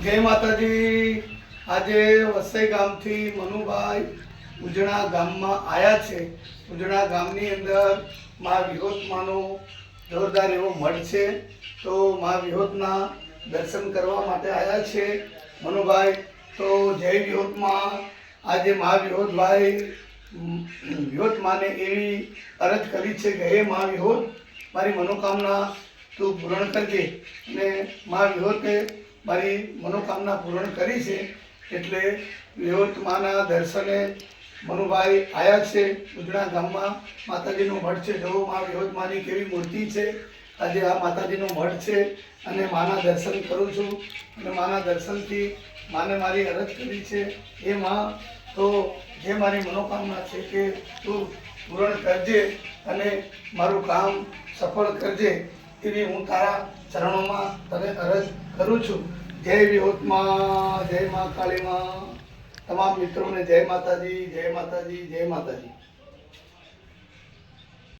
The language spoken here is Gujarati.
જય માતાજી। આજે વસઈ ગામથી મનુભાઈ ઉજણા ગામમાં આવ્યા છે। ઉજણા ગામની અંદર મા વિહોતમાનો જોરદાર એવો મઠ છે, તો મા વિહોતના દર્શન કરવા માટે આવ્યા છે મનુભાઈ। તો જય વિહોતમાં। આજે મા વિહોતભાઈ વિહોતમાને એવી અરજ કરી છે કે હે મા વિહોત, મારી મનોકામના તું પૂર્ણ કરજે। અને મા વિહોતે મારી મનોકામના પૂર્ણ કરી છે, એટલે વિહોતમાના દર્શને મનુભાઈ આવ્યા છે। ઉજણા ગામમાં માતાજીનો મઠ છે, જો મા વિહોતમાની કેવી મૂર્તિ છે। આજે આ માતાજીનો મઠ છે અને માના દર્શન કરું છું, અને માના દર્શનથી માને મારી અરજ કરી છે, એ મા તો જે મારી મનોકામના છે કે તું પૂર્ણ કરજે અને મારું કામ સફળ કરજે, એવી હું તારા ચરણોમાં તને અરજ કરું છું। જય વિહોતમાં, જય મા કાળીમાં। તમામ મિત્રોને જય માતાજી, જય માતાજી, જય માતાજી।